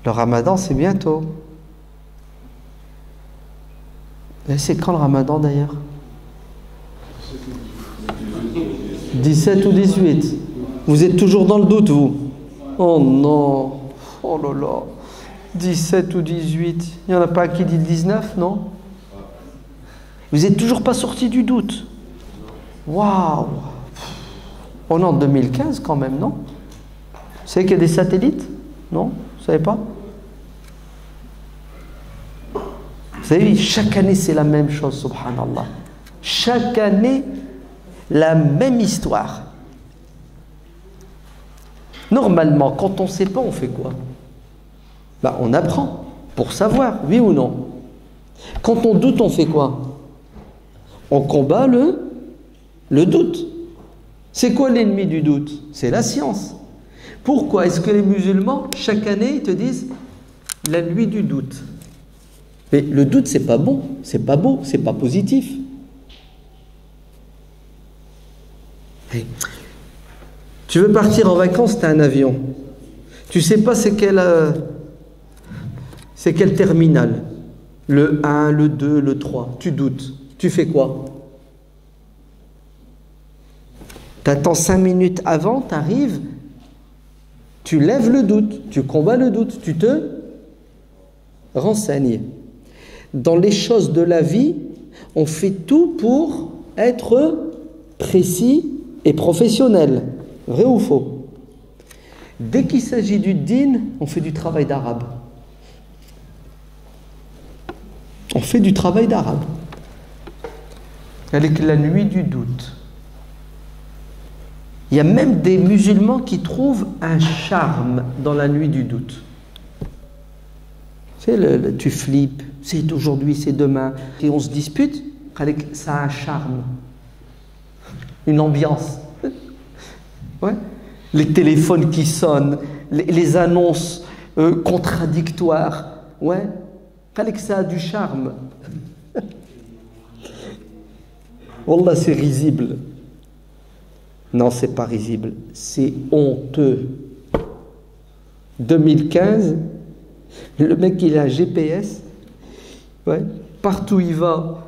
Le ramadan, c'est bientôt. Et c'est quand le ramadan d'ailleurs? 17 ou 18. Vous êtes toujours dans le doute, vous? Oh non. Oh là là. 17 ou 18. Il n'y en a pas un qui dit le 19, non? Vous n'êtes toujours pas sorti du doute. Waouh. On est en 2015 quand même, non? Vous savez qu'il y a des satellites? Non? Vous ne savez pas? Vous savez, chaque année c'est la même chose, subhanallah. Chaque année, la même histoire. Normalement, quand on ne sait pas, on fait quoi? Ben, on apprend pour savoir, oui ou non. Quand on doute, on fait quoi? On combat le doute. C'est quoi l'ennemi du doute? C'est la science. Pourquoi est-ce que les musulmans, chaque année, ils te disent la nuit du doute? Mais le doute, c'est pas bon, c'est pas beau, c'est pas positif. Hey. Tu veux partir en vacances, tu as un avion. Tu sais pas c'est quel terminal. Le 1, le 2, le 3. Tu doutes. Tu fais quoi? Tu attends 5 minutes avant, tu arrives, tu lèves le doute, tu combats le doute, tu te renseignes. Dans les choses de la vie, on fait tout pour être précis et professionnel. Vrai ou faux? Dès qu'il s'agit du din, on fait du travail d'arabe. On fait du travail d'arabe. Avec la nuit du doute. Il y a même des musulmans qui trouvent un charme dans la nuit du doute. Tu flippes, c'est aujourd'hui, c'est demain, et on se dispute, ça a un charme, une ambiance. Ouais. Les téléphones qui sonnent, les annonces contradictoires, ouais, ça a du charme. Wallah, c'est risible. Non, c'est pas risible, c'est honteux. 2015, le mec il a un GPS, ouais, partout il va,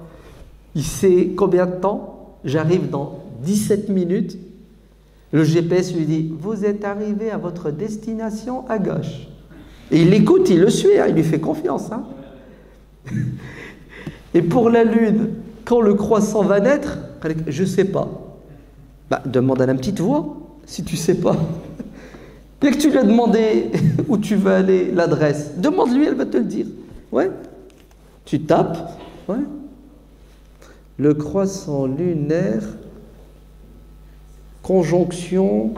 il sait combien de temps, j'arrive dans 17 minutes, le GPS lui dit « Vous êtes arrivé à votre destination à gauche ». Et il l'écoute, il le suit, hein, il lui fait confiance. Hein. Et pour la Lune, quand le croissant va naître, je ne sais pas. Bah, demande à la petite voix, si tu ne sais pas. Dès que tu lui as demandé où tu veux aller, l'adresse, demande-lui, elle va te le dire. Ouais. Tu tapes. Ouais. Le croissant lunaire, conjonction,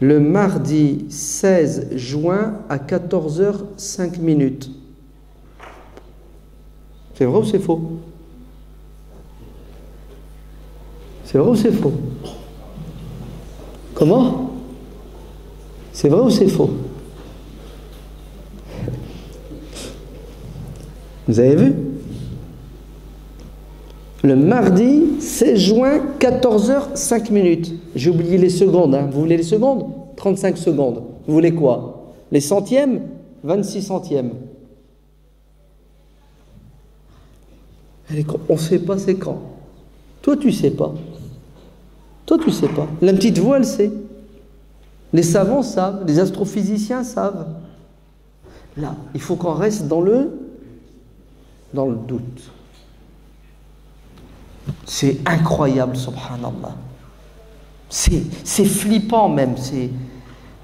le mardi 16 juin à 14h05. C'est vrai ou c'est faux? C'est vrai ou c'est faux? Comment? C'est vrai ou c'est faux? Vous avez vu? Le mardi 16 juin, 14h05. J'ai oublié les secondes. Hein. Vous voulez les secondes? 35 secondes. Vous voulez quoi? Les centièmes? 26 centièmes. On ne sait pas c'est quand. Toi, tu ne sais pas. Toi, tu ne sais pas. La petite voix, elle sait. Les savants savent. Les astrophysiciens savent. Là, il faut qu'on reste dans le doute. C'est incroyable, subhanallah. C'est flippant même.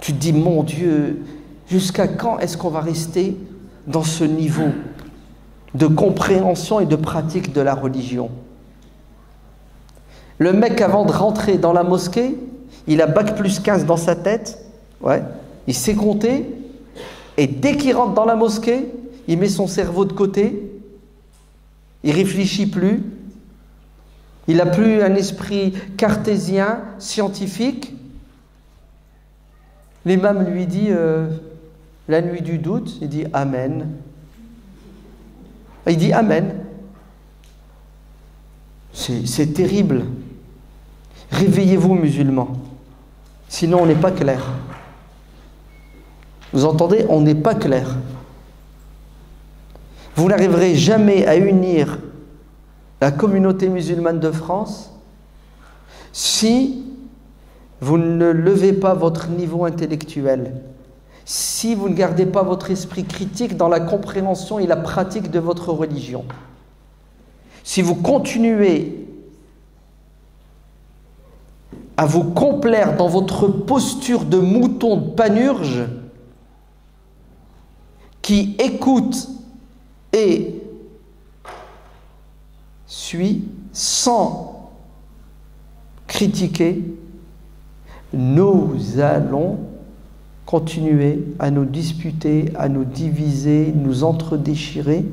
Tu te dis, mon Dieu, jusqu'à quand est-ce qu'on va rester dans ce niveau de compréhension et de pratique de la religion? Le mec, avant de rentrer dans la mosquée, il a bac plus 15 dans sa tête, ouais, il sait compter, et dès qu'il rentre dans la mosquée, il met son cerveau de côté, il réfléchit plus, il n'a plus un esprit cartésien, scientifique. L'imam lui dit, la nuit du doute, il dit Amen. Il dit Amen. C'est terrible. Réveillez-vous, musulmans. Sinon, on n'est pas clair. Vous entendez? On n'est pas clair. Vous n'arriverez jamais à unir la communauté musulmane de France si vous ne levez pas votre niveau intellectuel, si vous ne gardez pas votre esprit critique dans la compréhension et la pratique de votre religion. Si vous continuez à vous complaire dans votre posture de mouton de panurge qui écoute et suit sans critiquer, nous allons continuer à nous disputer, à nous diviser, nous entredéchirer.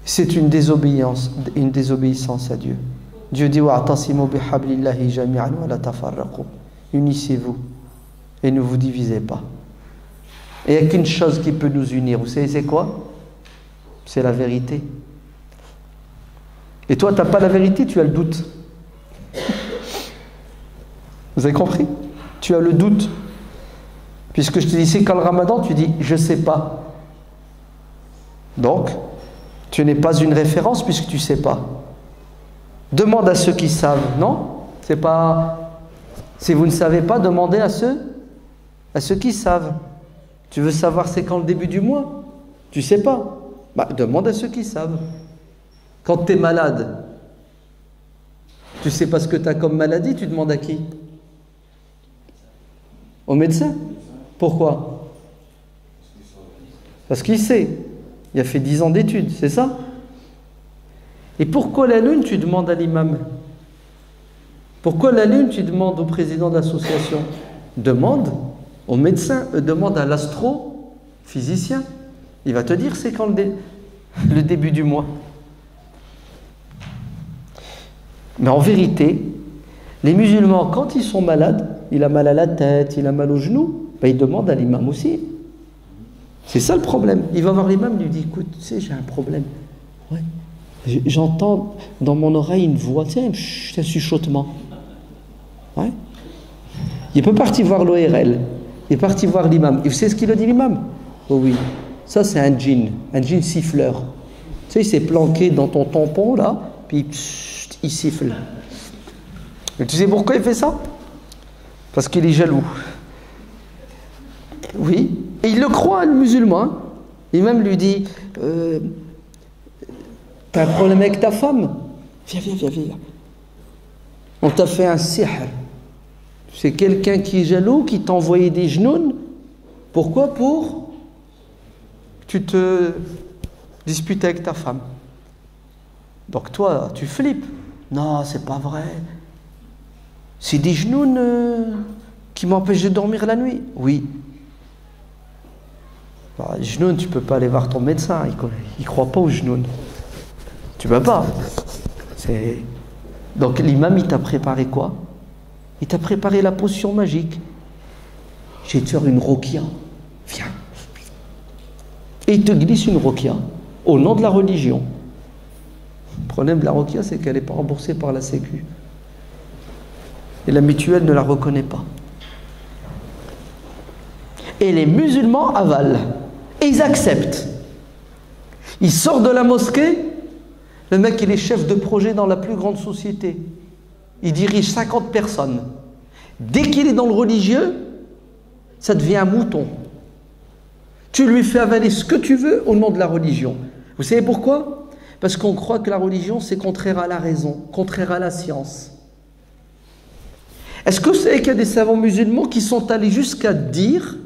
C'est une désobéissance à Dieu. Dieu dit wa'tasimu bihablillahi jami'an wa la tafarraqu. Unissez-vous et ne vous divisez pas. Et il n'y a qu'une chose qui peut nous unir. Vous savez c'est quoi? C'est la vérité. Et toi, tu n'as pas la vérité, tu as le doute. Vous avez compris? Tu as le doute. Puisque je te dis, c'est quand le ramadan, tu dis, je ne sais pas. Donc, tu n'es pas une référence puisque tu ne sais pas. Demande à ceux qui savent, non? C'est pas... Si vous ne savez pas, demandez à ceux qui savent. Tu veux savoir c'est quand le début du mois? Tu ne sais pas. Bah, demande à ceux qui savent. Quand tu es malade, tu ne sais pas ce que tu as comme maladie, tu demandes à qui? Au médecin. Pourquoi? Parce qu'il sait. Il a fait 10 ans d'études, c'est ça? Et pourquoi la lune, tu demandes à l'imam? Pourquoi la lune, tu demandes au président de l'association? Demande au médecin, demande à l'astrophysicien. Il va te dire c'est quand le début du mois. Mais en vérité, les musulmans, quand ils sont malades, il a mal à la tête, il a mal aux genoux, ben ils demandent à l'imam aussi. C'est ça le problème. Il va voir l'imam, il lui dit, écoute, tu sais, j'ai un problème. Ouais. J'entends dans mon oreille une voix, tu sais, un chuchotement. Ouais. Il peut partir voir l'ORL, il est parti voir l'imam. Et vous savez ce qu'il a dit l'imam? Oh oui, ça c'est un djinn siffleur. Tu sais, il s'est planqué dans ton tampon là, puis il siffle. Et tu sais pourquoi il fait ça? Parce qu'il est jaloux. Oui, et il le croit, le musulman. Il même lui dit, t'as un problème avec ta femme? Viens. On t'a fait un sihr. C'est quelqu'un qui est jaloux, qui t'a envoyé des genoux. Pourquoi? Pour que tu te disputes avec ta femme. Donc toi, tu flippes. Non, c'est pas vrai. C'est des genoux qui m'empêchent de dormir la nuit. Oui. Bah, les genoux, tu peux pas aller voir ton médecin. Il croit pas aux genoux. Tu peux pas. Donc l'imam, il t'a préparé quoi? Il t'a préparé la potion magique. Je vais te faire une roquia. Viens. Et il te glisse une roquia au nom de la religion. Le problème de la roquia, c'est qu'elle n'est pas remboursée par la Sécu. Et la mutuelle ne la reconnaît pas. Et les musulmans avalent. Et ils acceptent. Ils sortent de la mosquée. Le mec, il est chef de projet dans la plus grande société. Il dirige 50 personnes. Dès qu'il est dans le religieux, ça devient un mouton. Tu lui fais avaler ce que tu veux au nom de la religion. Vous savez pourquoi? Parce qu'on croit que la religion, c'est contraire à la raison, contraire à la science. Est-ce que vous savez qu'il y a des savants musulmans qui sont allés jusqu'à dire,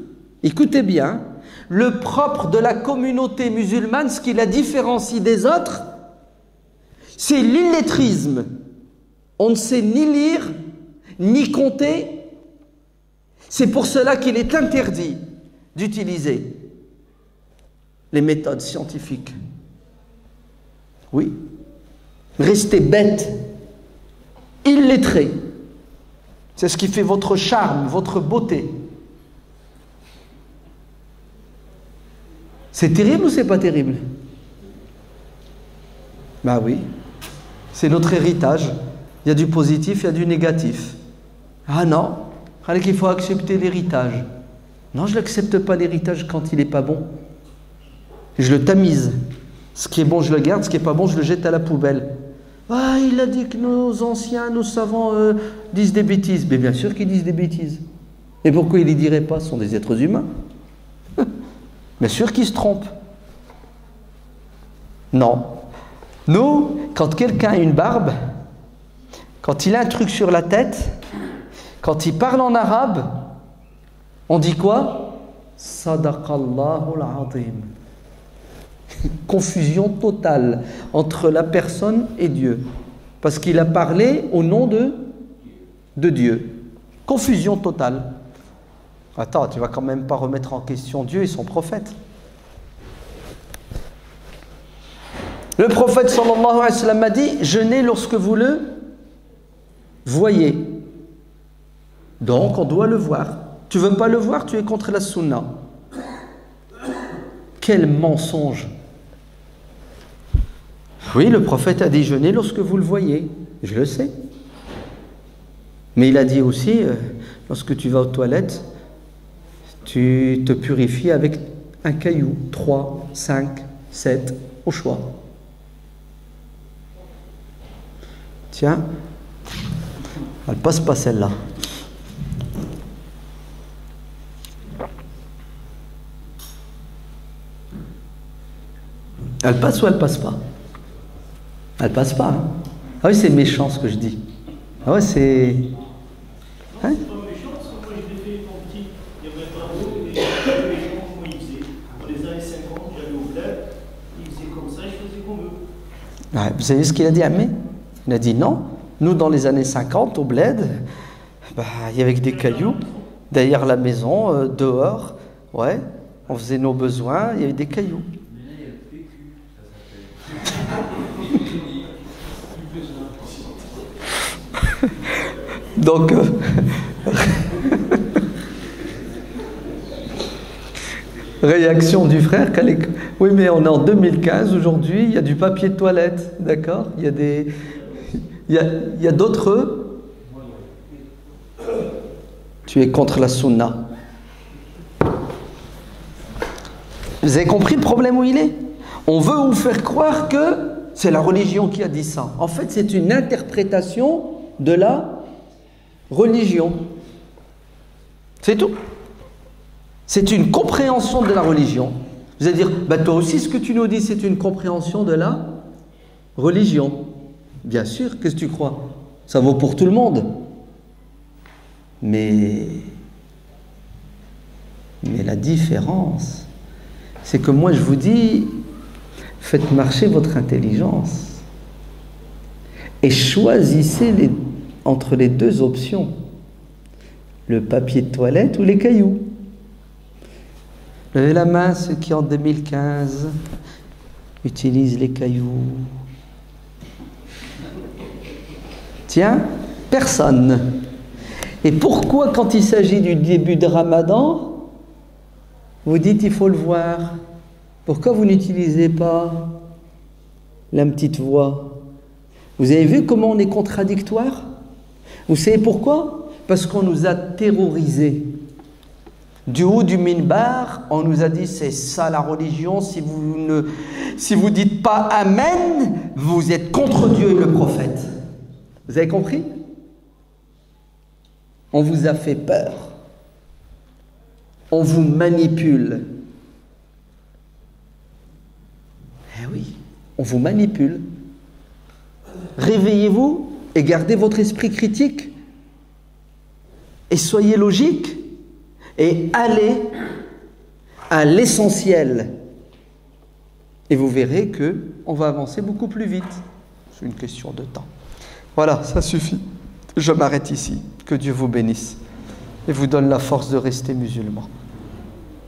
écoutez bien, le propre de la communauté musulmane, ce qui la différencie des autres, c'est l'illettrisme. On ne sait ni lire, ni compter. C'est pour cela qu'il est interdit d'utiliser les méthodes scientifiques. Oui. Restez bête, illettré. C'est ce qui fait votre charme, votre beauté. C'est terrible ou c'est pas terrible? Ben oui. C'est notre héritage. Il y a du positif, il y a du négatif. Ah non, il faut accepter l'héritage. Non, je n'accepte pas l'héritage quand il n'est pas bon. Je le tamise. Ce qui est bon, je le garde. Ce qui n'est pas bon, je le jette à la poubelle. Ah, il a dit que nos anciens, nos savants disent des bêtises. Mais bien sûr qu'ils disent des bêtises. Et pourquoi ils ne les diraient pas? Ce sont des êtres humains. Bien sûr qu'ils se trompent. Non. Nous, quand quelqu'un a une barbe, quand il a un truc sur la tête, quand il parle en arabe, on dit quoi? Sadaqallahu al-azim. Confusion totale entre la personne et Dieu. Parce qu'il a parlé au nom de Dieu. Confusion totale. Attends, tu vas quand même pas remettre en question Dieu et son prophète. Le prophète sallallahu alayhi wa sallam a dit: jeûnez lorsque vous le voyez. Donc on doit le voir. Tu veux pas le voir, tu es contre la sunna. Quel mensonge! Oui, le prophète a dit: jeûnez lorsque vous le voyez. Je le sais. Mais il a dit aussi, lorsque tu vas aux toilettes, tu te purifies avec un caillou. 3, 5, 7, au choix. Tiens, elle passe pas celle-là. Elle passe ou elle passe pas? Elle passe pas. Hein? Ah oui, c'est méchant ce que je dis. Ah ouais, c'est... Hein? Ouais, vous savez ce qu'il a dit, Amé? Il a dit non. Nous, dans les années 50, au bled, il y avait des cailloux derrière la maison, dehors. Ouais, on faisait nos besoins, il y avait des cailloux. Donc, réaction du frère, oui, mais on est en 2015 aujourd'hui, il y a du papier de toilette, d'accord? Il y a des... Il y a d'autres... Tu es contre la sunna. Vous avez compris le problème où il est? On veut vous faire croire que c'est la religion qui a dit ça. En fait, c'est une interprétation de la religion. C'est tout. C'est une compréhension de la religion. Vous allez dire, bah toi aussi, ce que tu nous dis, c'est une compréhension de la religion. Bien sûr, qu'est-ce que tu crois? Ça vaut pour tout le monde. Mais la différence, c'est que moi je vous dis, faites marcher votre intelligence et choisissez entre les deux options, le papier de toilette ou les cailloux. Levez la main ceux qui en 2015 utilisent les cailloux. Tiens, personne. Et pourquoi quand il s'agit du début de Ramadan, vous dites il faut le voir? Pourquoi vous n'utilisez pas la petite voix? Vous avez vu comment on est contradictoire? Vous savez pourquoi? Parce qu'on nous a terrorisés. Du haut du minbar, on nous a dit c'est ça la religion, si vous dites pas Amen, vous êtes contre Dieu et le prophète. Vous avez compris? On vous a fait peur. On vous manipule. Eh oui, on vous manipule. Réveillez-vous et gardez votre esprit critique. Et soyez logique. Et allez à l'essentiel. Et vous verrez qu'on va avancer beaucoup plus vite. C'est une question de temps. Voilà, ça suffit. Je m'arrête ici. Que Dieu vous bénisse et vous donne la force de rester musulman.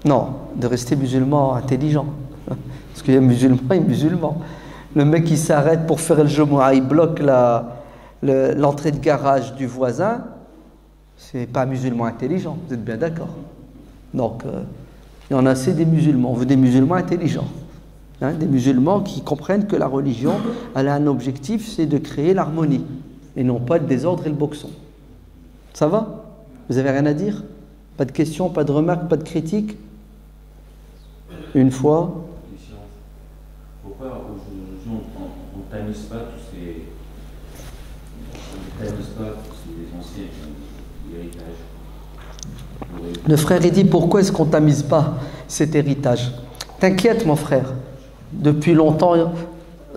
Non, de rester musulman intelligent. Parce qu'il y a musulman et musulman. Le mec qui s'arrête pour faire le Jumu'ah, il bloque l'entrée de garage du voisin, c'est pas musulman intelligent, vous êtes bien d'accord? Donc, il y en a assez des musulmans. On veut des musulmans intelligents. Hein, des musulmans qui comprennent que la religion, elle a un objectif, c'est de créer l'harmonie. Et non pas le désordre et le boxon. Ça va? Vous avez rien à dire? Pas de questions, pas de remarques, pas de critiques? Une fois? tamissent pas tous ces. Ils ne tamissent pas tous ces anciens l'héritage. Le frère, il dit pourquoi est-ce qu'on ne tamise pas cet héritage? T'inquiète, mon frère. Depuis longtemps,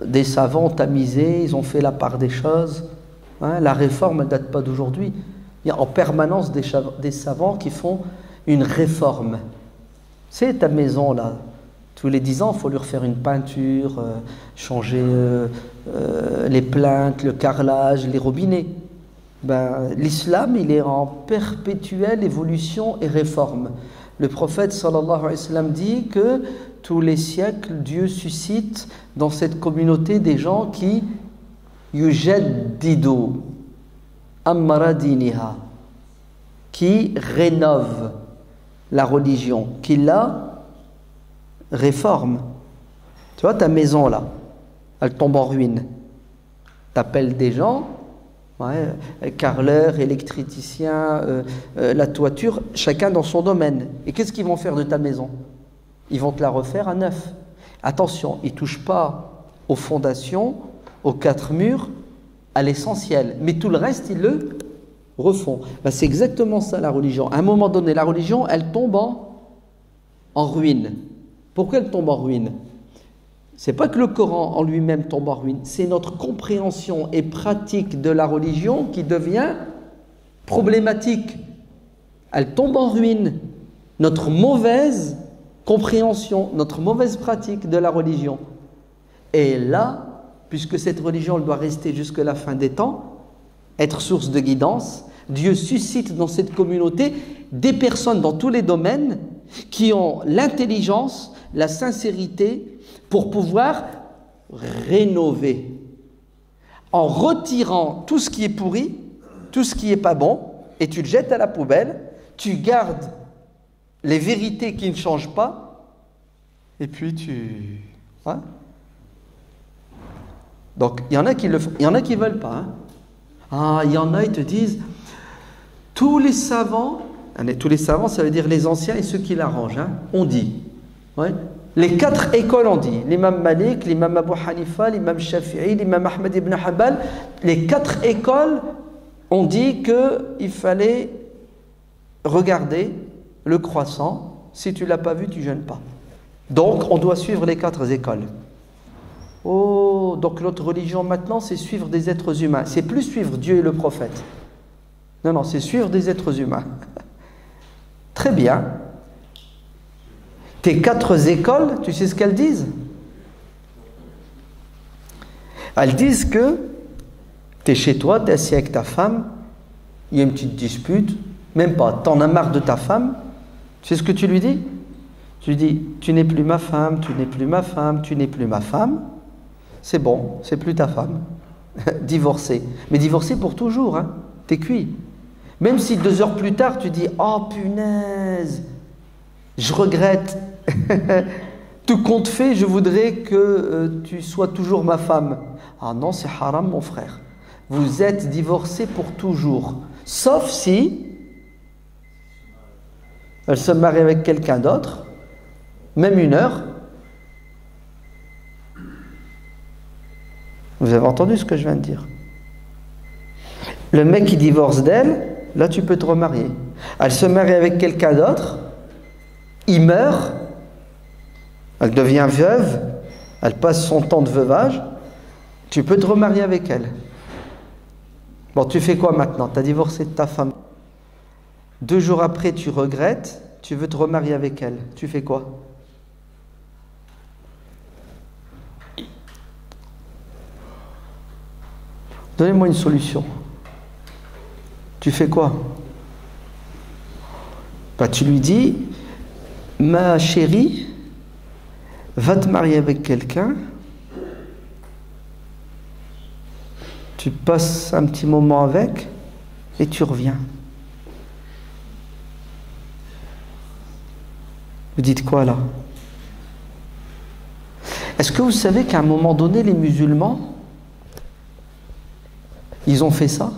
des savants ont tamisé, ils ont fait la part des choses. Hein, la réforme ne date pas d'aujourd'hui. Il y a en permanence des savants qui font une réforme. C'est ta maison là. Tous les 10 ans, il faut lui refaire une peinture, changer les plaintes, le carrelage, les robinets. L'islam, il est en perpétuelle évolution et réforme. Le prophète sallallahu alayhi wa sallam dit que tous les siècles, Dieu suscite dans cette communauté des gens qui yujaddidu amra diniha, qui rénovent la religion, qui la réforme. Tu vois ta maison là, elle tombe en ruine. T'appelles des gens, carreleur, électricien, la toiture, chacun dans son domaine. Et qu'est-ce qu'ils vont faire de ta maison? Ils vont te la refaire à neuf. Attention, ils ne touchent pas aux fondations, aux 4 murs, à l'essentiel. Mais tout le reste, ils le refont. C'est exactement ça la religion. À un moment donné, la religion, elle tombe en ruine. Pourquoi elle tombe en ruine? C'est pas que le Coran en lui-même tombe en ruine, c'est notre compréhension et pratique de la religion qui devient problématique. Elle tombe en ruine. Notre mauvaise compréhension, notre mauvaise pratique de la religion. Et là, puisque cette religion elle doit rester jusqu'à la fin des temps, être source de guidance, Dieu suscite dans cette communauté des personnes dans tous les domaines qui ont l'intelligence, la sincérité pour pouvoir rénover en retirant tout ce qui est pourri, tout ce qui n'est pas bon, et tu le jettes à la poubelle, tu gardes les vérités qui ne changent pas, et puis tu... Ouais. Donc, il y en a qui le font, il y en a qui ne veulent pas. Hein. Ah, il y en a, ils te disent, tous les savants, ça veut dire les anciens et ceux qui l'arrangent, hein, on dit. Ouais. Les 4 écoles ont dit, l'imam Malik, l'imam Abu Hanifa, l'imam Shafi'i, l'imam Ahmed ibn Hanbal, les 4 écoles ont dit qu'il fallait regarder le croissant. Si tu ne l'as pas vu, tu ne jeûnes pas. Donc, on doit suivre les 4 écoles. Oh, donc notre religion maintenant, c'est suivre des êtres humains. C'est plus suivre Dieu et le prophète. Non, c'est suivre des êtres humains. Très bien. Tes 4 écoles, tu sais ce qu'elles disent? Elles disent que tu es chez toi, tu es assis avec ta femme, il y a une petite dispute, même pas, tu en as marre de ta femme, tu sais ce que tu lui dis? Tu lui dis, tu n'es plus ma femme, tu n'es plus ma femme, tu n'es plus ma femme, c'est bon, c'est plus ta femme. Divorcé. Mais divorcé pour toujours, hein, t'es cuit. Même si 2 heures plus tard, tu dis, oh punaise, je regrette. Tout compte fait, je voudrais que tu sois toujours ma femme. Ah non, c'est haram, mon frère. Vous êtes divorcés pour toujours. Sauf si elle se marie avec quelqu'un d'autre, même 1 heure. Vous avez entendu ce que je viens de dire? Le mec qui divorce d'elle, là tu peux te remarier. Elle se marie avec quelqu'un d'autre, il meurt, elle devient veuve, elle passe son temps de veuvage, tu peux te remarier avec elle. Bon, tu fais quoi maintenant? Tu as divorcé de ta femme. 2 jours après, tu regrettes, tu veux te remarier avec elle. Tu fais quoi? Donnez-moi une solution. Tu fais quoi? Tu lui dis, ma chérie, va te marier avec quelqu'un, tu passes un petit moment avec et tu reviens. Vous dites quoi là? Est-ce que vous savez qu'à un moment donné, les musulmans, ils ont fait ça?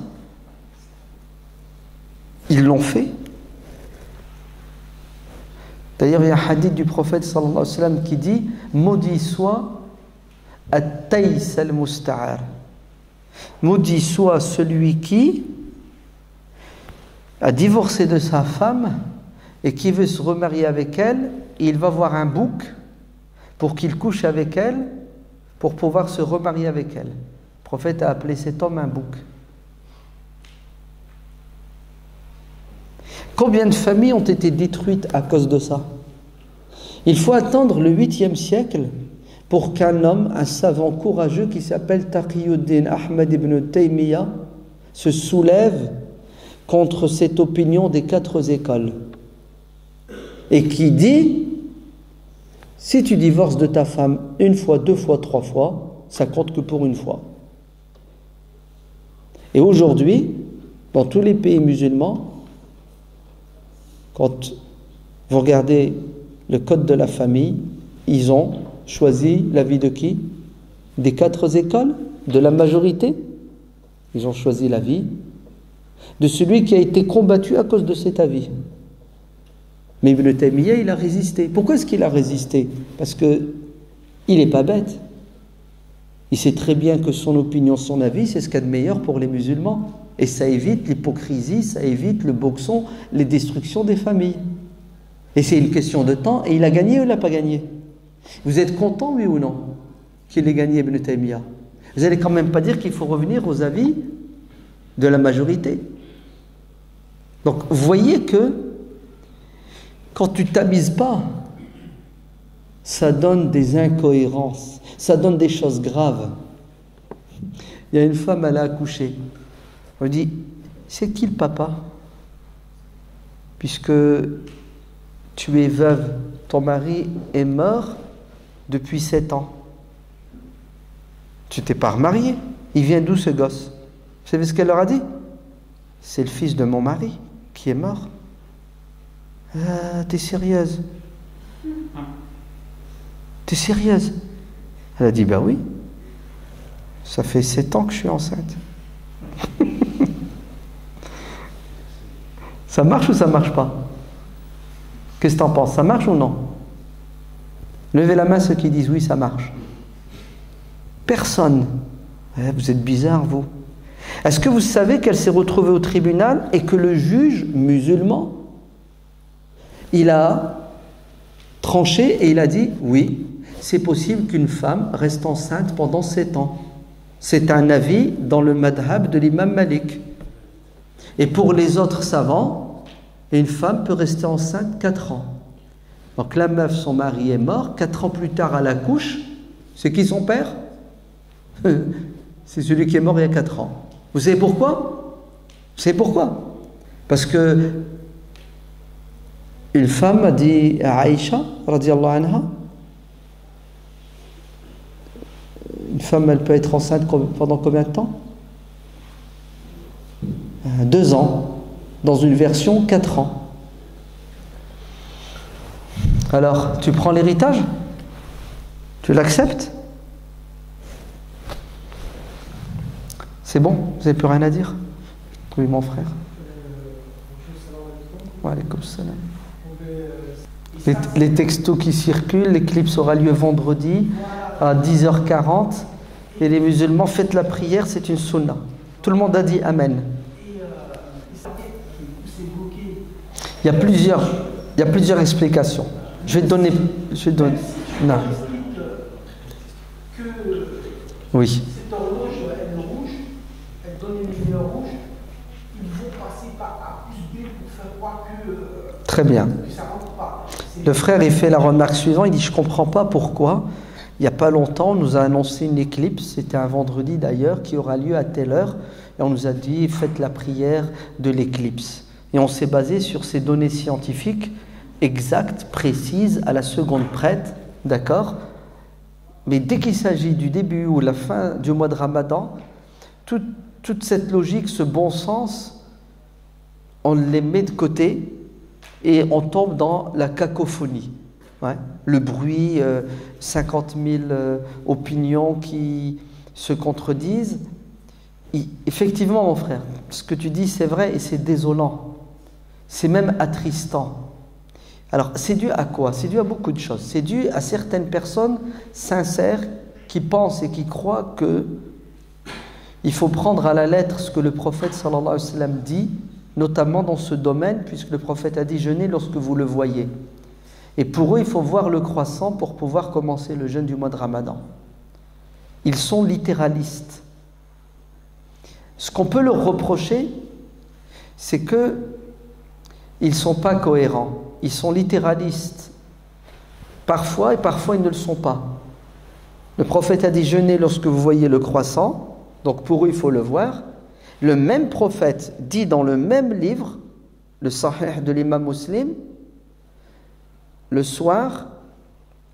Ils l'ont fait. D'ailleurs, il y a un hadith du prophète sallallahu alayhi wa sallam qui dit, maudit soit At-taïs al-musta'ar. Maudit soit celui qui a divorcé de sa femme et qui veut se remarier avec elle, et il va voir un bouc pour qu'il couche avec elle, pour pouvoir se remarier avec elle. Le prophète a appelé cet homme un bouc. Combien de familles ont été détruites à cause de ça? Il faut attendre le 8e siècle pour qu'un homme, un savant courageux qui s'appelle Taqiyuddin Ahmad ibn Taymiyyah, se soulève contre cette opinion des 4 écoles et qui dit: si tu divorces de ta femme 1 fois, 2 fois, 3 fois, ça compte que pour 1 fois. Et aujourd'hui, dans tous les pays musulmans, quand vous regardez le code de la famille, ils ont choisi l'avis de qui? Des 4 écoles? De la majorité? Ils ont choisi l'avis de celui qui a été combattu à cause de cet avis. Mais Ibn Taymiyyah, il a résisté. Pourquoi est-ce qu'il a résisté? Parce que il n'est pas bête. Il sait très bien que son opinion, son avis, c'est ce qu'il y a de meilleur pour les musulmans. Et ça évite l'hypocrisie, ça évite le boxon, les destructions des familles. Et c'est une question de temps, et il a gagné ou il n'a pas gagné? Vous êtes content, oui ou non, qu'il ait gagné Ibn Taymiyyah? Vous n'allez quand même pas dire qu'il faut revenir aux avis de la majorité. Donc, vous voyez que quand tu ne t'amuses pas, ça donne des incohérences, ça donne des choses graves. Il y a une femme, elle a accouché. On lui dit: c'est qui le papa? Puisque tu es veuve, ton mari est mort depuis 7 ans. Tu t'es pas remarié. Il vient d'où ce gosse? Vous savez ce qu'elle leur a dit? C'est le fils de mon mari qui est mort. Ah, t'es sérieuse? T'es sérieuse? Elle a dit: ben oui, ça fait 7 ans que je suis enceinte. Ça marche ou ça marche pas? Qu'est-ce que t'en penses? Ça marche ou non? Levez la main ceux qui disent oui, ça marche. Personne. Vous êtes bizarre, vous. Est-ce que vous savez qu'elle s'est retrouvée au tribunal et que le juge musulman, il a tranché et il a dit: oui, c'est possible qu'une femme reste enceinte pendant 7 ans. C'est un avis dans le madhab de l'imam Malik. Et pour les autres savants, une femme peut rester enceinte 4 ans. Donc la meuf, son mari est mort, 4 ans plus tard elle accouche. C'est qui son père? C'est celui qui est mort il y a 4 ans. Vous savez pourquoi? Vous savez pourquoi? Parce que une femme a dit à Aïcha, radiyallahu anha, une femme, elle peut être enceinte pendant combien de temps? 2 ans. Dans une version, 4 ans. Alors, tu prends l'héritage? Tu l'acceptes? C'est bon? Vous n'avez plus rien à dire? Oui, mon frère. Wa alaykoum salam. Les textos qui circulent, l'éclipse aura lieu vendredi à 10h40. Et les musulmans, faites la prière, c'est une sunna. Tout le monde a dit Amen. Il y a plusieurs explications. Je vais te donner. Non. Oui. Cette horloge, elle est rouge, elle donne une lumière rouge. Il faut passer par A plus B pour faire croire que. Très bien. Que ça rentre pas. Le frère, il fait la remarque suivante. Il dit: je ne comprends pas pourquoi. Il n'y a pas longtemps, on nous a annoncé une éclipse. C'était un vendredi d'ailleurs, qui aura lieu à telle heure. Et on nous a dit: faites la prière de l'éclipse. Et on s'est basé sur ces données scientifiques exactes, précises, à la seconde prête, d'accord? Mais dès qu'il s'agit du début ou la fin du mois de Ramadan, toute cette logique, ce bon sens, on les met de côté et on tombe dans la cacophonie. Ouais? Le bruit, 50 000 opinions qui se contredisent. Effectivement, mon frère, ce que tu dis, c'est vrai et c'est désolant. C'est même attristant. Alors, c'est dû à quoi? C'est dû à beaucoup de choses. C'est dû à certaines personnes sincères qui pensent et qui croient que il faut prendre à la lettre ce que le prophète sallallahu alayhi wa sallam dit, notamment dans ce domaine, puisque le prophète a dit jeûnez lorsque vous le voyez. Et pour eux, il faut voir le croissant pour pouvoir commencer le jeûne du mois de Ramadan. Ils sont littéralistes. Ce qu'on peut leur reprocher, c'est que ils ne sont pas cohérents. Ils sont littéralistes. Parfois, et parfois ils ne le sont pas. Le prophète a dit jeûnez lorsque vous voyez le croissant, donc pour eux il faut le voir. Le même prophète dit dans le même livre, le Sahih de l'imam Muslim, le soir,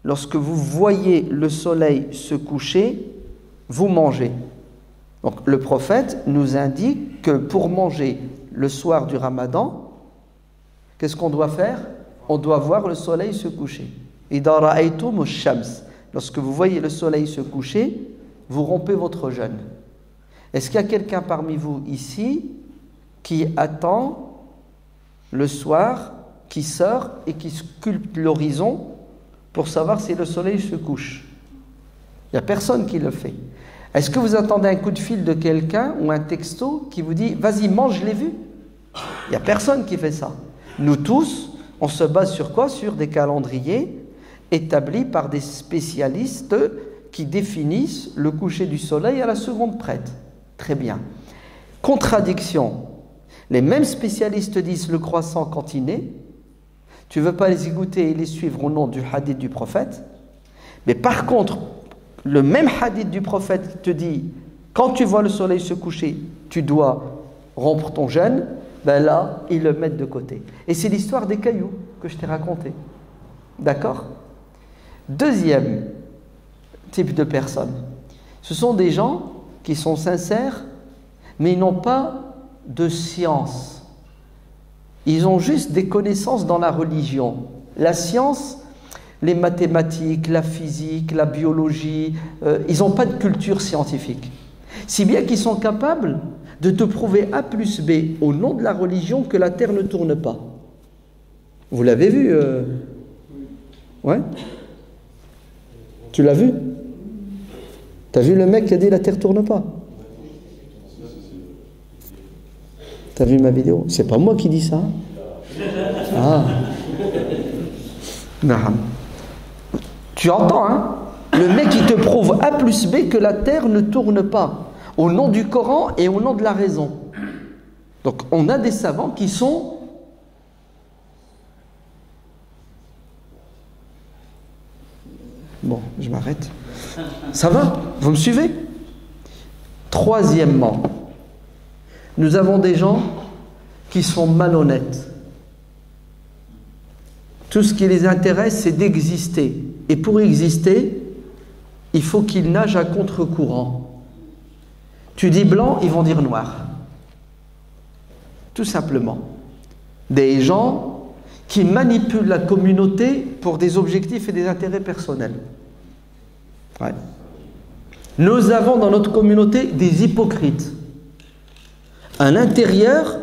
lorsque vous voyez le soleil se coucher, vous mangez. Donc le prophète nous indique que pour manger le soir du Ramadan, qu'est-ce qu'on doit faire? On doit voir le soleil se coucher. Idha ra'aytum ash-shams. Lorsque vous voyez le soleil se coucher, vous rompez votre jeûne. Est-ce qu'il y a quelqu'un parmi vous ici qui attend le soir, qui sort et qui sculpte l'horizon pour savoir si le soleil se couche? Il n'y a personne qui le fait. Est-ce que vous attendez un coup de fil de quelqu'un ou un texto qui vous dit « Vas-y, mange, je l'ai vu » Il n'y a personne qui fait ça. Nous tous, on se base sur quoi? Sur des calendriers établis par des spécialistes qui définissent le coucher du soleil à la seconde prête. Très bien. Contradiction. Les mêmes spécialistes disent le croissant quand il naît. Tu ne veux pas les écouter et les suivre au nom du hadith du prophète. Mais par contre, le même hadith du prophète te dit quand tu vois le soleil se coucher, tu dois rompre ton jeûne. Ben là, ils le mettent de côté. Et c'est l'histoire des cailloux que je t'ai raconté. D'accord? Deuxième type de personnes. Ce sont des gens qui sont sincères, mais ils n'ont pas de science. Ils ont juste des connaissances dans la religion. La science, les mathématiques, la physique, la biologie, ils n'ont pas de culture scientifique. Si bien qu'ils sont capables de te prouver A plus B au nom de la religion que la Terre ne tourne pas. Vous l'avez vu Ouais. Tu l'as vu? T'as vu le mec qui a dit la Terre tourne pas? T'as vu ma vidéo? C'est pas moi qui dis ça. Ah. Naham. Tu entends, hein? Le mec qui te prouve A plus B que la Terre ne tourne pas. Au nom du Coran et au nom de la raison. Donc on a des savants qui sont bon, je m'arrête. Ça va? Vous me suivez? Troisièmement, nous avons des gens qui sont malhonnêtes. Tout ce qui les intéresse, c'est d'exister. Et pour exister, il faut qu'ils nagent à contre-courant. Tu dis blanc, ils vont dire noir. Tout simplement. Des gens qui manipulent la communauté pour des objectifs et des intérêts personnels. Ouais. Nous avons dans notre communauté des hypocrites. À l'intérieur,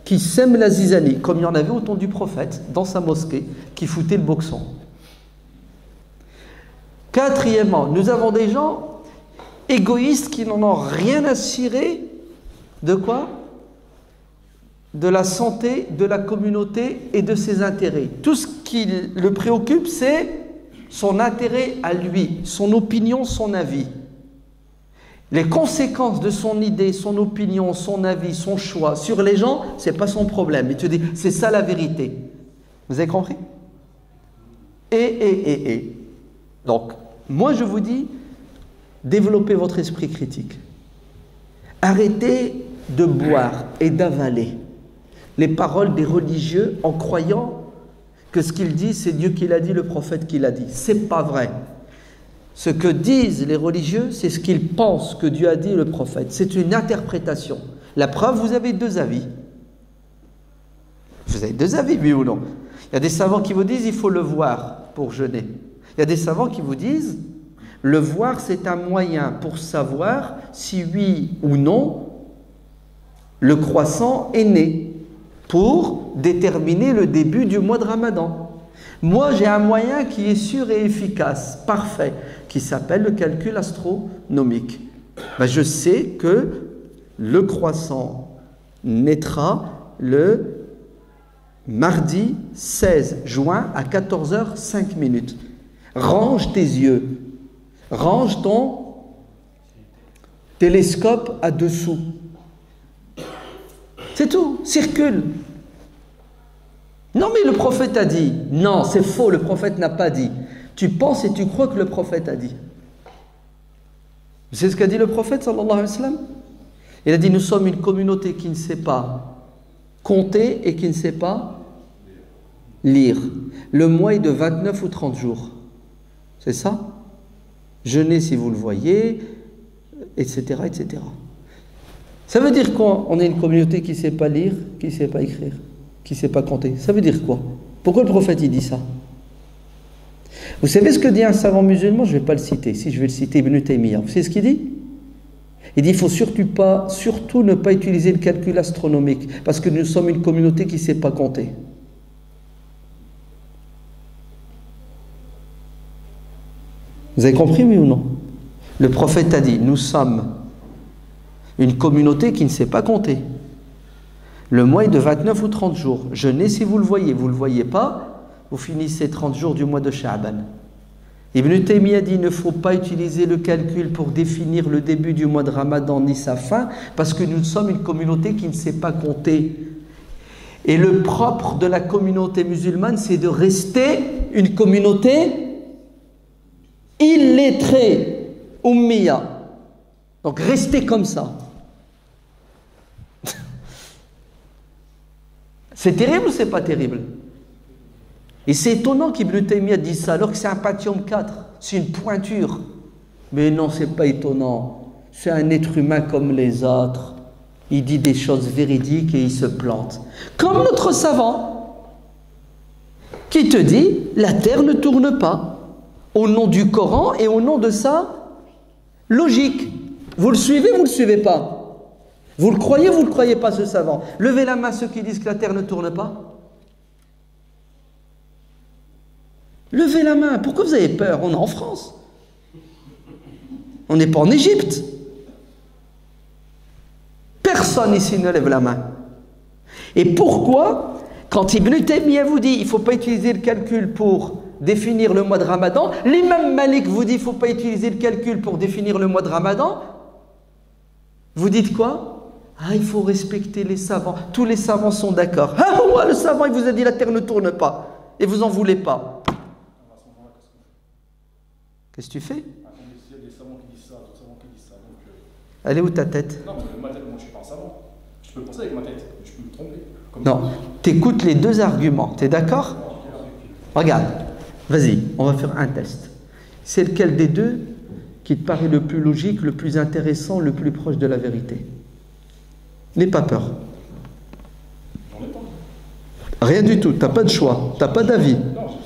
qui sèment la zizanie, comme il y en avait au temps du prophète, dans sa mosquée, qui foutait le boxon. Quatrièmement, nous avons des gens égoïstes qui n'en ont rien à cirer de quoi? De la santé de la communauté et de ses intérêts. Tout ce qui le préoccupe, c'est son intérêt à lui, son opinion, son avis. Les conséquences de son idée, son opinion, son avis, son choix sur les gens, c'est pas son problème. Il te dit, c'est ça la vérité. Vous avez compris? Donc, moi je vous dis, développez votre esprit critique. Arrêtez de boire et d'avaler les paroles des religieux en croyant que ce qu'ils disent, c'est Dieu qui l'a dit, le prophète qui l'a dit. C'est pas vrai. Ce que disent les religieux, c'est ce qu'ils pensent que Dieu a dit, le prophète. C'est une interprétation. La preuve, vous avez deux avis. Vous avez deux avis, oui ou non? Il y a des savants qui vous disent il faut le voir pour jeûner. Il y a des savants qui vous disent le voir, c'est un moyen pour savoir si oui ou non le croissant est né, pour déterminer le début du mois de Ramadan. Moi, j'ai un moyen qui est sûr et efficace, parfait, qui s'appelle le calcul astronomique. Ben, je sais que le croissant naîtra le mardi 16 juin à 14h05. Range tes yeux. Range ton télescope à dessous. C'est tout. Circule. Non, mais le prophète a dit. Non, c'est faux, le prophète n'a pas dit. Tu penses et tu crois que le prophète a dit. C'est ce qu'a dit le prophète, sallallahu alayhi wa sallam. Il a dit, nous sommes une communauté qui ne sait pas compter et qui ne sait pas lire. Le mois est de 29 ou 30 jours. C'est ça? Jeûnez si vous le voyez, etc., etc. Ça veut dire quoi? On est une communauté qui ne sait pas lire, qui ne sait pas écrire, qui ne sait pas compter. Ça veut dire quoi? Pourquoi le prophète il dit ça? Vous savez ce que dit un savant musulman? Je ne vais pas le citer. Si je vais le citer, Ibn Taymiyyah. Vous savez ce qu'il dit? Il dit, il ne faut surtout ne pas utiliser le calcul astronomique, parce que nous sommes une communauté qui ne sait pas compter. Vous avez compris, oui ou non? Le prophète a dit, nous sommes une communauté qui ne sait pas compter. Le mois est de 29 ou 30 jours. Jeûnez si vous le voyez pas, vous finissez 30 jours du mois de Sha'ban. Ibn Taymiyyah dit, il ne faut pas utiliser le calcul pour définir le début du mois de Ramadan ni sa fin, parce que nous sommes une communauté qui ne sait pas compter. Et le propre de la communauté musulmane, c'est de rester une communauté illettrée, ummiya. Donc restez comme ça. C'est terrible ou c'est pas terrible? Et c'est étonnant qu'Ibn Taymiyyah dise ça, alors que c'est un Pentium 4, c'est une pointure. Mais non, c'est pas étonnant. C'est un être humain comme les autres. Il dit des choses véridiques et il se plante. Comme notre savant, qui te dit, la terre ne tourne pas, au nom du Coran et au nom de sa logique. Vous le suivez, vous ne le suivez pas? Vous le croyez, vous ne le croyez pas, ce savant? Levez la main ceux qui disent que la terre ne tourne pas. Levez la main. Pourquoi vous avez peur? On est en France. On n'est pas en Égypte. Personne ici ne lève la main. Et pourquoi, quand Ibn Taymiyyah vous dit il ne faut pas utiliser le calcul pour définir le mois de Ramadan, l'imam Malik vous dit il ne faut pas utiliser le calcul pour définir le mois de Ramadan, vous dites quoi? Ah, il faut respecter les savants. Tous les savants sont d'accord. Ah, ouais, le savant il vous a dit la terre ne tourne pas. Et vous n'en voulez pas. Qu'est-ce que tu fais? Il y a des savants qui disent ça, d'autres savants qui disent ça. Donc, elle est où ta tête? non, parce que ma tête, moi je suis pas un savant. Je peux penser avec ma tête, je peux me tromper. Non, t'écoutes les deux arguments, t'es d'accord? Regarde, vas-y, on va faire un test. C'est lequel des deux qui te paraît le plus logique, le plus intéressant, le plus proche de la vérité? N'aie pas peur. J'en ai pas. Rien du tout, t'as pas de choix, t'as pas d'avis.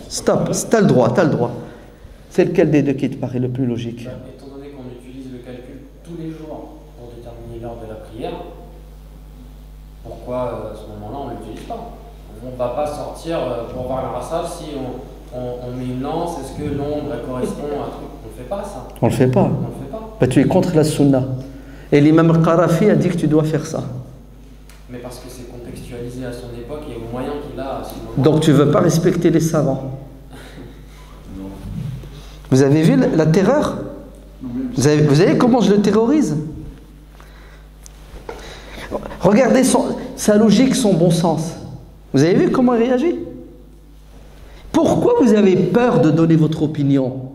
Stop, t'as le droit, t'as le droit. C'est lequel des deux qui te paraît le plus logique? Étant donné qu'on utilise le calcul tous les jours pour déterminer l'heure de la prière, pourquoi à ce moment-là on ne l'utilise pas? On ne va pas sortir pour voir la rassage si on met une lance, est-ce que l'ombre correspond à un truc? On ne fait pas ça. On le fait pas. On le fait pas. Bah, tu es contre la sunna. Et l'imam al-Qarafi a dit que tu dois faire ça. Mais parce que c'est contextualisé à son époque et aux moyens qu'il a à ce moment. Donc tu ne veux pas respecter les savants. Vous avez vu la terreur? Vous avez comment je le terrorise? Regardez sa logique, son bon sens. Vous avez vu comment il réagit? Pourquoi vous avez peur de donner votre opinion?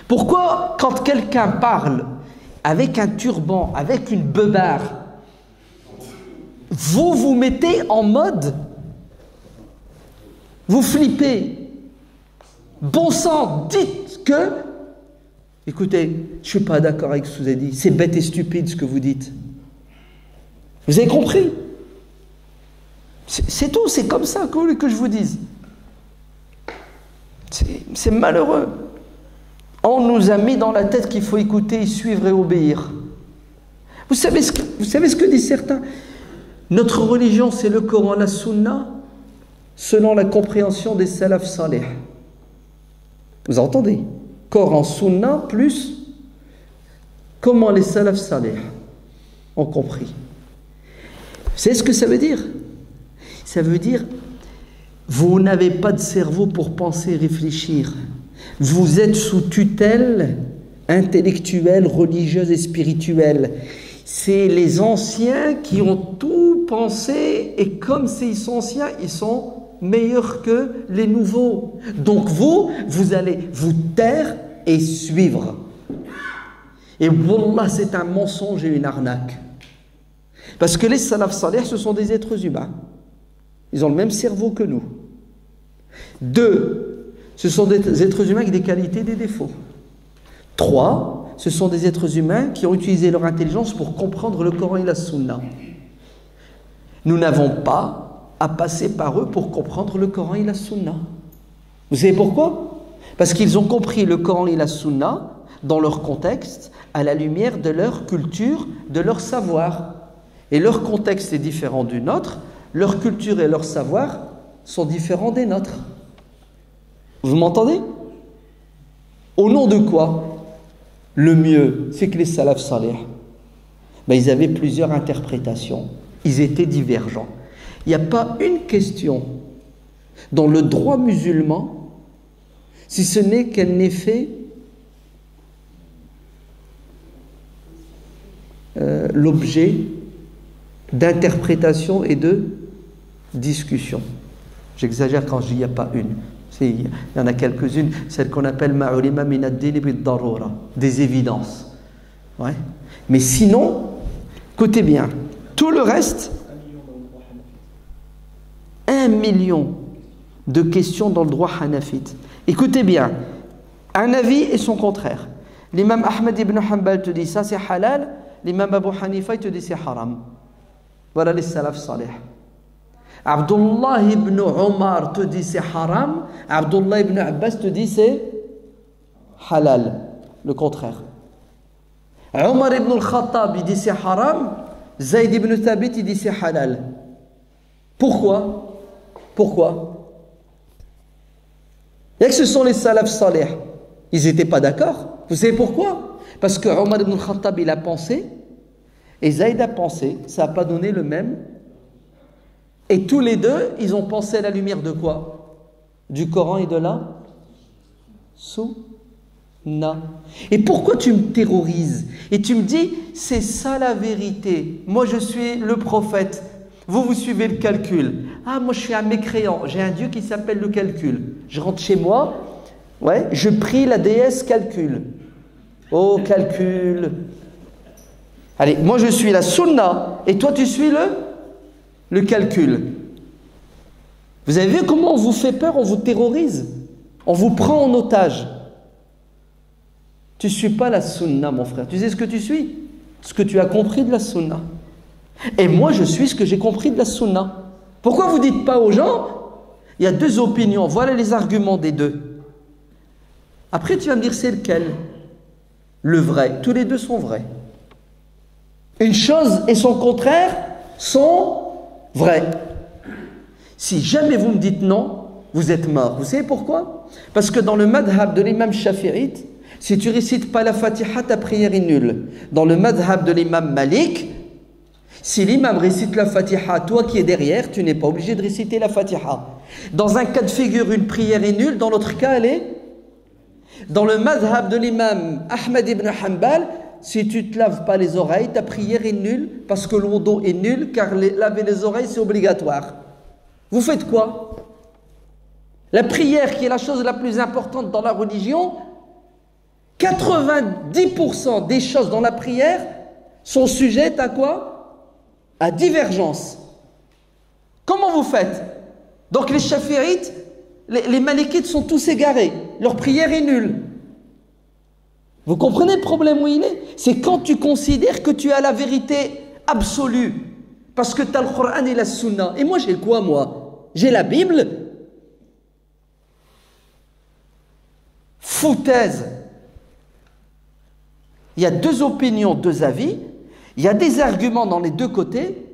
Pourquoi, quand quelqu'un parle avec un turban, avec une beubare, vous vous mettez en mode, vous flippez? Bon sang, dites que, écoutez, je ne suis pas d'accord avec ce que vous avez dit, c'est bête et stupide ce que vous dites. Vous avez compris? C'est tout, c'est comme ça que je vous dise. C'est malheureux. On nous a mis dans la tête qu'il faut écouter, suivre et obéir. Vous savez ce que disent certains? Notre religion, c'est le Coran, la Sunna. selon la compréhension des salaf salih. Vous entendez? Coran, sunna, plus comment les salaf salih ont compris. Vous savez ce que ça veut dire? Ça veut dire, vous n'avez pas de cerveau pour penser et réfléchir. Vous êtes sous tutelle intellectuelle, religieuse et spirituelle. C'est les anciens qui ont tout pensé, et comme ils sont anciens, ils sont meilleurs que les nouveaux. Donc vous allez vous taire et suivre. Et wallah, c'est un mensonge et une arnaque. Parce que les salaf salih, ce sont des êtres humains. Ils ont le même cerveau que nous. 2, ce sont des êtres humains avec des qualités et des défauts. 3, ce sont des êtres humains qui ont utilisé leur intelligence pour comprendre le Coran et la Sunna. Nous n'avons pas à passer par eux pour comprendre le Coran et la Sunna. Vous savez pourquoi? Parce qu'ils ont compris le Coran et la Sunna dans leur contexte, à la lumière de leur culture, de leur savoir. Et leur contexte est différent du nôtre, leur culture et leur savoir sont différents des nôtres. Vous m'entendez? Au nom de quoi? Le mieux, c'est que les salaf salih, ils avaient plusieurs interprétations. Ils étaient divergents. Il n'y a pas une question dans le droit musulman, si ce n'est qu'elle n'ait fait l'objet d'interprétation et de discussion. J'exagère quand je dis il n'y a pas une. Il y en a quelques-unes, celles qu'on appelle ma'ulima min ad-din bid-darura, des évidences. Ouais. Mais sinon, écoutez bien, tout le reste, 1 million de questions dans le droit hanafite. Écoutez bien, un avis et son contraire. L'imam Ahmed ibn Hanbal te dit ça c'est halal, l'imam Abu Hanifa il te dit c'est haram. Voilà les salaf salih. Abdullah ibn Omar te dit c'est haram, Abdullah ibn Abbas te dit c'est halal, le contraire. Omar ibn al-Khattab il dit c'est haram, Zayd ibn Thabit il dit c'est halal. Pourquoi? Pourquoi? Et que ce sont les salaf salih, ils n'étaient pas d'accord. Vous savez pourquoi? Parce que Omar ibn al-Khattab il a pensé et Zayd a pensé, ça n'a pas donné le même. Et tous les deux, ils ont pensé à la lumière de quoi? Du Coran et de la Sunna. Et pourquoi tu me terrorises? Et tu me dis, c'est ça la vérité. Moi, je suis le prophète. Vous suivez le calcul. Ah, moi, je suis un mécréant. J'ai un Dieu qui s'appelle le calcul. Je rentre chez moi, ouais, je prie la déesse calcul. Oh, calcul. Allez, moi, je suis la Sunna. Et toi, tu suis le calcul. Vous avez vu comment on vous fait peur, on vous terrorise, on vous prend en otage. Tu ne suis pas la sunna, mon frère. Tu sais ce que tu suis? Ce que tu as compris de la sunna. Et moi, je suis ce que j'ai compris de la sunna. Pourquoi vous ne dites pas aux gens, il y a 2 opinions, voilà les arguments des 2. Après, tu vas me dire, c'est lequel? Le vrai. Tous les 2 sont vrais. Une chose et son contraire sont vrai. Si jamais vous me dites non, vous êtes mort. Vous savez pourquoi? Parce que dans le madhab de l'imam Shafi'ite, si tu récites pas la Fatiha, ta prière est nulle. Dans le madhab de l'imam Malik, si l'imam récite la Fatiha, toi qui es derrière, tu n'es pas obligé de réciter la Fatiha. Dans un cas de figure, une prière est nulle. Dans l'autre cas, elle est... Dans le madhab de l'imam Ahmed ibn Hanbal, si tu ne te laves pas les oreilles, ta prière est nulle parce que le wudu est nul, car laver les oreilles c'est obligatoire. Vous faites quoi? La prière qui est la chose la plus importante dans la religion, 90% des choses dans la prière sont sujettes à quoi? À divergence. Comment vous faites? Donc les chafi'ites, les malikites sont tous égarés, leur prière est nulle. Vous comprenez le problème où il est? C'est quand tu considères que tu as la vérité absolue. Parce que tu as le Coran et la Sunna. Et moi, j'ai quoi, moi? J'ai la Bible. Foutaise. Il y a 2 opinions, 2 avis. Il y a des arguments dans les 2 côtés.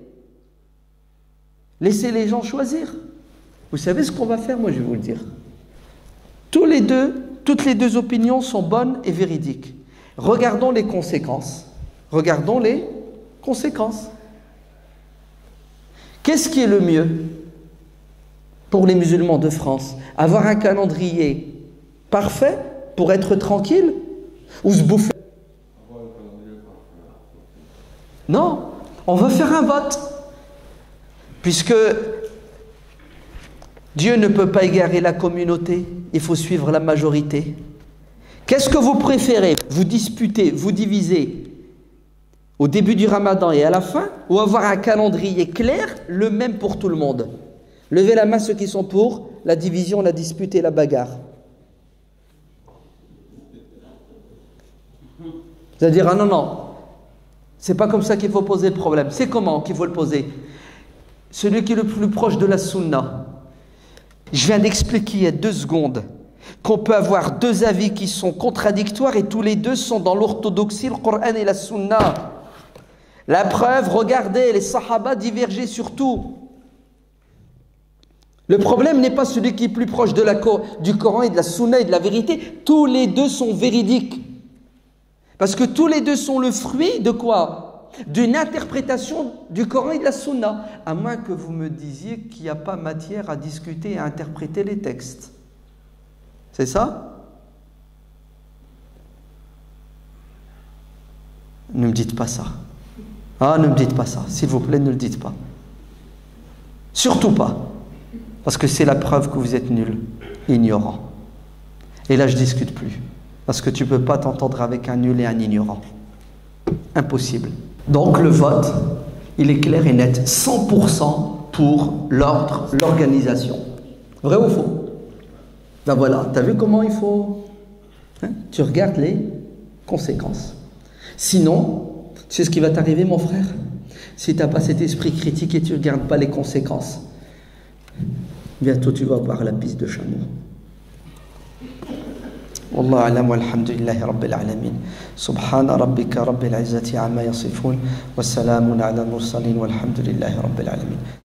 Laissez les gens choisir. Vous savez ce qu'on va faire? Moi, je vais vous le dire. Toutes les deux opinions sont bonnes et véridiques. Regardons les conséquences. Regardons les conséquences. Qu'est-ce qui est le mieux pour les musulmans de France? Avoir un calendrier parfait pour être tranquille ou se bouffer? Non, on veut faire un vote. Puisque Dieu ne peut pas égarer la communauté, il faut suivre la majorité. Qu'est-ce que vous préférez? Vous disputer, vous diviser au début du Ramadan et à la fin, ou avoir un calendrier clair, le même pour tout le monde? Levez la main ceux qui sont pour la division, la dispute et la bagarre. Vous allez dire, ah non, c'est pas comme ça qu'il faut poser le problème. C'est comment qu'il faut le poser? Celui qui est le plus proche de la sunna. Je viens d'expliquer il y a 2 secondes qu'on peut avoir 2 avis qui sont contradictoires et tous les 2 sont dans l'orthodoxie, le Coran et la sunna. La preuve, regardez, les sahaba divergeaient sur tout. Le problème n'est pas celui qui est plus proche du Coran et de la sunna et de la vérité. Tous les 2 sont véridiques. Parce que tous les 2 sont le fruit de quoi? D'une interprétation du Coran et de la sunna. À moins que vous me disiez qu'il n'y a pas matière à discuter et à interpréter les textes. C'est ça? Ne me dites pas ça. Ah, ne me dites pas ça. S'il vous plaît, ne le dites pas. Surtout pas. Parce que c'est la preuve que vous êtes nul, ignorant. Et là, je ne discute plus. Parce que tu ne peux pas t'entendre avec un nul et un ignorant. Impossible. Donc le vote, il est clair et net. 100% pour l'ordre, l'organisation. Vrai ou faux? Ben voilà, tu as vu comment il faut, tu regardes les conséquences. Sinon, tu sais ce qui va t'arriver, mon frère? Si tu n'as pas cet esprit critique et tu ne regardes pas les conséquences, bientôt tu vas voir la piste de chameau. والله أعلم والحمد لله رب العالمين سبحان ربك رب العزة عما يصفون والسلام على المرسلين والحمد لله رب العالمين